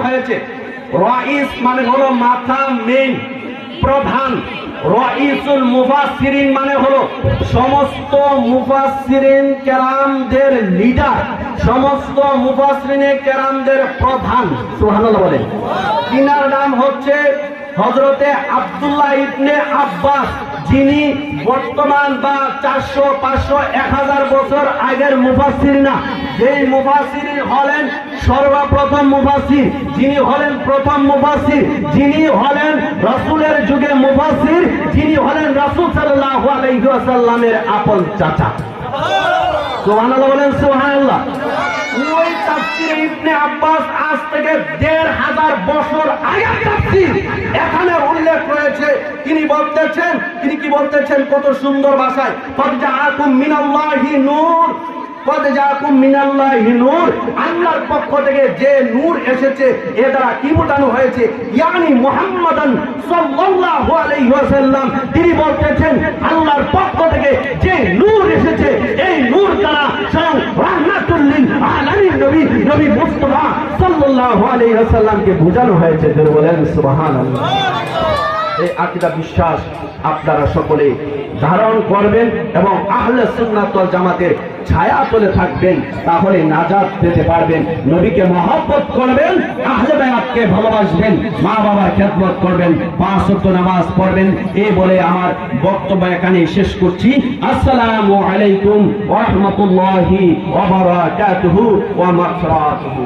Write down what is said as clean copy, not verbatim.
হয়েছে। রাইস মানে হলো মাথা, মেইন, প্রধান। রাইসুল মুফাসসিরিন মানে হলো সমস্ত মুফাসসিরিন কেরামদের লিডার, সমস্ত মুফাসসিরিনে কেরামদের প্রধান। সুবহানাল্লাহ বলেন। তিনার নাম হচ্ছে হযরতে আব্দুল্লাহ ইবনে আব্বাস, যিনি বর্তমান বা 400, 500, 1000 বছর আগের মুফাসসির না। যেই মুফাসসির হলেন সর্বপ্রথম মুফাসসির, যিনি হলেন প্রথম মুফাসসির, যিনি হলেন রাসূলের যুগে মুফাসসির, যিনি হলেন রাসূল সাল্লাল্লাহু আলাইহি ওয়াসাল্লামের আপন চাচা। সুবহানাল্লাহ বলেন। সুবহানাল্লাহ। ওই তাফসীর ইবনে আব্বাস আজ থেকে 1500 বছর আগের তাফসীর এখানে উল্লেখ রয়েছে। তিনি বলতেছেন, তিনি কি বলতেছেন কত সুন্দর ভাষায়, কদ জাআকুম মিনাল্লাহি নূর, কদ জাআকুম মিনাল্লাহি নূর, আল্লাহর পক্ষ থেকে যে নূর এসেছে এ দ্বারা কি বোঝানো হয়েছে, ইয়ানি মুহাম্মাদান সাল্লাল্লাহু আলাইহি ওয়াসাল্লাম। তিনি বলতেছেন আল্লাহর পক্ষ থেকে যে নূর এসেছে এই নূর দ্বারা স্বয়ং রাহমাতুল লিল আলামিন নবী নবী মুস্তাফা সাল্লাল্লাহু আলাইহি ওয়াসাল্লামকে বোঝানো হয়েছে। বলেন সুবহানাল্লাহ। এই আকীদা বিশ্বাস আপনারা সকলে ধারণ করবেন এবং আহলে সুন্নাত ওয়াল জামাতের ছায়া তলে থাকবেন, তাহলে নাজাত পেতে পারবেন। নবীকে মহব্বত করবেন, আহলে বায়াতকে ভালোবাসবেন, মা বাবার খেদমত করবেন, 5 ওয়াক্ত নামাজ পড়বেন। এই বলে আমার বক্তব্য এখানে শেষ করছি। আসসালামু আলাইকুম ওয়া রাহমাতুল্লাহি ওয়া বারাকাতুহু ওয়া মাগফিরাতুহু।